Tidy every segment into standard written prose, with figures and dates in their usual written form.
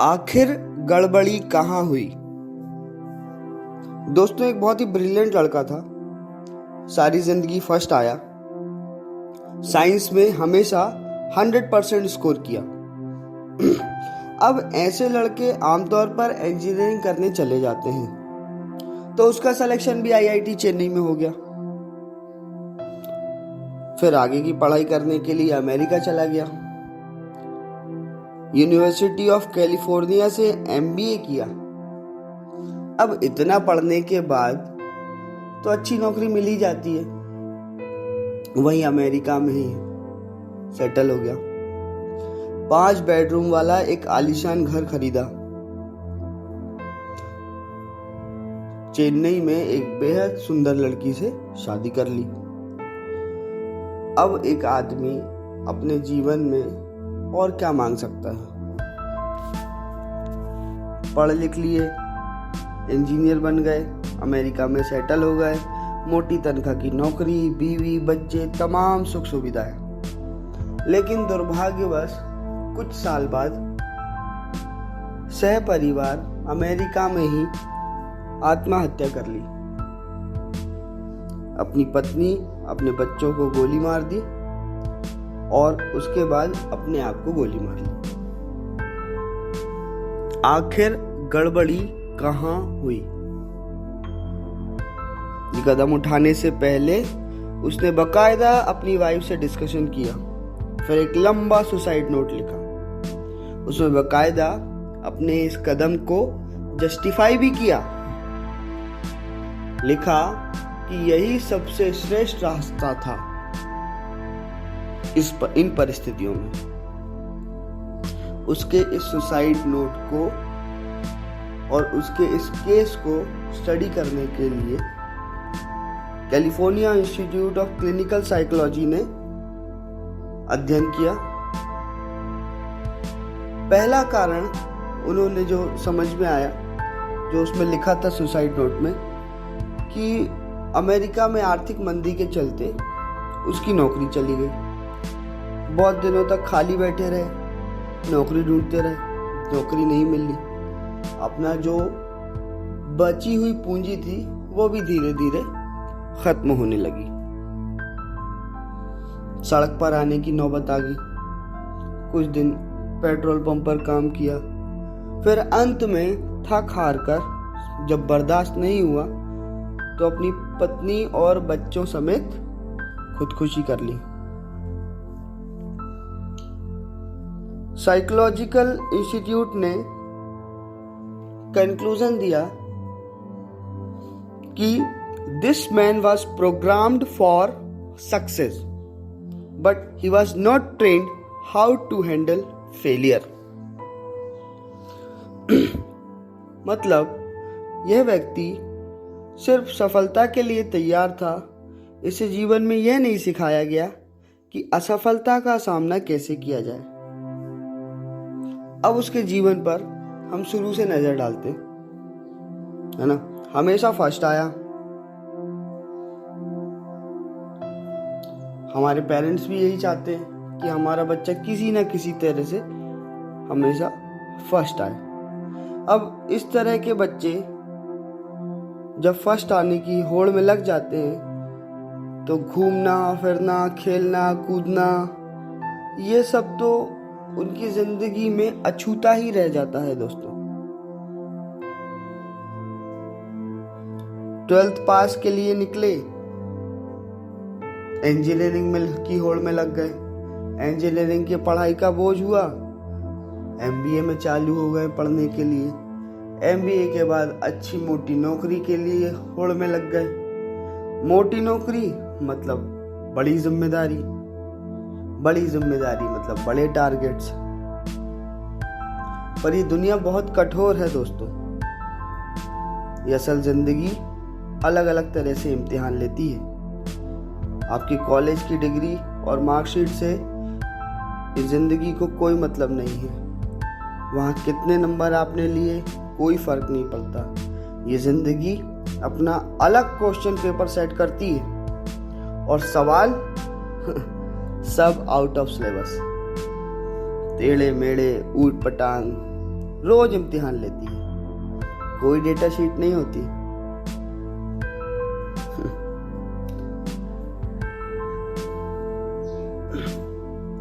आखिर गड़बड़ी कहाँ हुई। दोस्तों, एक बहुत ही ब्रिलियंट लड़का था, सारी जिंदगी फर्स्ट आया, साइंस में हमेशा 100% स्कोर किया। अब ऐसे लड़के आमतौर पर इंजीनियरिंग करने चले जाते हैं, तो उसका सिलेक्शन भी आईआईटी चेन्नई में हो गया। फिर आगे की पढ़ाई करने के लिए अमेरिका चला गया, यूनिवर्सिटी ऑफ कैलिफोर्निया से एमबीए किया। अब इतना पढ़ने के बाद तो अच्छी नौकरी मिल ही जाती है, वहीं अमेरिका में ही सेटल हो गया। 5 बेडरूम वाला एक आलीशान घर खरीदा, चेन्नई में एक बेहद सुंदर लड़की से शादी कर ली। अब एक आदमी अपने जीवन में और क्या मांग सकता है। पढ़ लिख लिए, इंजीनियर बन गए, अमेरिका में सेटल हो गए, मोटी तनख्वाह की नौकरी, बीवी, बच्चे, तमाम सुख सुविधाएं। लेकिन दुर्भाग्यवश कुछ साल बाद सह परिवार अमेरिका में ही आत्महत्या कर ली। अपनी पत्नी, अपने बच्चों को गोली मार दी और उसके बाद अपने आप को गोली मार ली। आखिर गड़बड़ी कहाँ हुई। ये कदम उठाने से पहले उसने बकायदा अपनी वाइफ से डिस्कशन किया, फिर एक लंबा सुसाइड नोट लिखा। उसमें बकायदा अपने इस कदम को जस्टिफाई भी किया। लिखा कि यही सबसे श्रेष्ठ रास्ता था इन परिस्थितियों में। उसके इस सुसाइड नोट को और उसके इस केस को स्टडी करने के लिए California institute of clinical psychology ने अध्ययन किया। पहला कारण उन्होंने जो समझ में आया, जो उसमें लिखा था सुसाइड नोट में, कि अमेरिका में आर्थिक मंदी के चलते उसकी नौकरी चली गई। बहुत दिनों तक खाली बैठे रहे, नौकरी ढूंढते रहे, नौकरी नहीं मिली। अपना जो बची हुई पूंजी थी वो भी धीरे धीरे खत्म होने लगी। सड़क पर आने की नौबत आ गई। कुछ दिन पेट्रोल पंप पर काम किया, फिर अंत में थक हार कर जब बर्दाश्त नहीं हुआ तो अपनी पत्नी और बच्चों समेत खुदकुशी कर ली। साइकोलॉजिकल इंस्टीट्यूट ने कंक्लूजन दिया कि this man was programmed for success but he was not trained how to handle failure. मतलब यह व्यक्ति सिर्फ सफलता के लिए तैयार था, इसे जीवन में यह नहीं सिखाया गया कि असफलता का सामना कैसे किया जाए। अब उसके जीवन पर हम शुरू से नजर डालते है ना, हमेशा फर्स्ट आया। हमारे पेरेंट्स भी यही चाहते हैं कि हमारा बच्चा किसी ना किसी तरह से हमेशा फर्स्ट आए। अब इस तरह के बच्चे जब फर्स्ट आने की होड़ में लग जाते हैं तो घूमना फिरना, खेलना कूदना, ये सब तो उनकी जिंदगी में अछूता ही रह जाता है। दोस्तों, 12th पास के लिए निकले, इंजीनियरिंग में की होड़ में लग गए। इंजीनियरिंग की पढ़ाई का बोझ हुआ, एमबीए में चालू हो गए पढ़ने के लिए। एमबीए के बाद अच्छी मोटी नौकरी के लिए होड़ में लग गए। मोटी नौकरी मतलब बड़ी जिम्मेदारी, बड़ी जिम्मेदारी मतलब बड़े टारगेट्स। पर ये दुनिया बहुत कठोर है दोस्तों। ये असल जिंदगी अलग अलग तरह से इम्तिहान लेती है। आपकी कॉलेज की डिग्री और मार्कशीट से इस जिंदगी को कोई मतलब नहीं है। वहाँ कितने नंबर आपने लिए कोई फर्क नहीं पड़ता। ये जिंदगी अपना अलग क्वेश्चन पेपर सेट करती है और सवाल सब आउट ऑफ सिलेबस, टेढ़े मेढ़े, ऊट पटांग, रोज इम्तिहान लेती है, कोई डेटा शीट नहीं होती।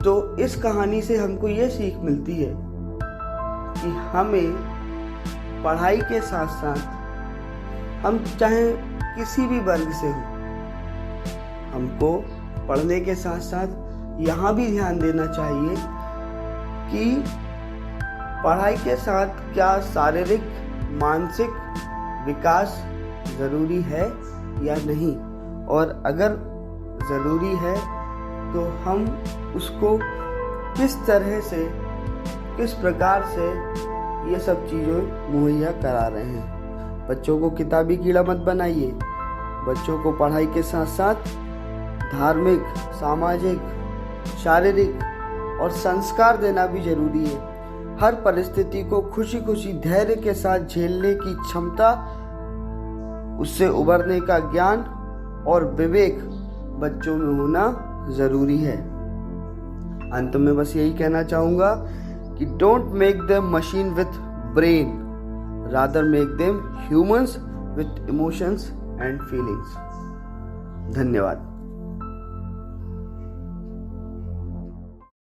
तो इस कहानी से हमको ये सीख मिलती है कि हमें पढ़ाई के साथ साथ, हम चाहे किसी भी वर्ग से हो, हमको पढ़ने के साथ साथ यहाँ भी ध्यान देना चाहिए कि पढ़ाई के साथ क्या शारीरिक मानसिक विकास ज़रूरी है या नहीं, और अगर ज़रूरी है तो हम उसको किस तरह से, किस प्रकार से ये सब चीज़ें मुहैया करा रहे हैं। बच्चों को किताबी कीड़ा मत बनाइए। बच्चों को पढ़ाई के साथ साथ धार्मिक, सामाजिक, शारीरिक और संस्कार देना भी जरूरी है। हर परिस्थिति को खुशी खुशी धैर्य के साथ झेलने की क्षमता, उससे उबरने का ज्ञान और विवेक बच्चों में होना जरूरी है। अंत में बस यही कहना चाहूँगा कि don't make them machine with brain, rather make them humans with emotions and feelings. धन्यवाद।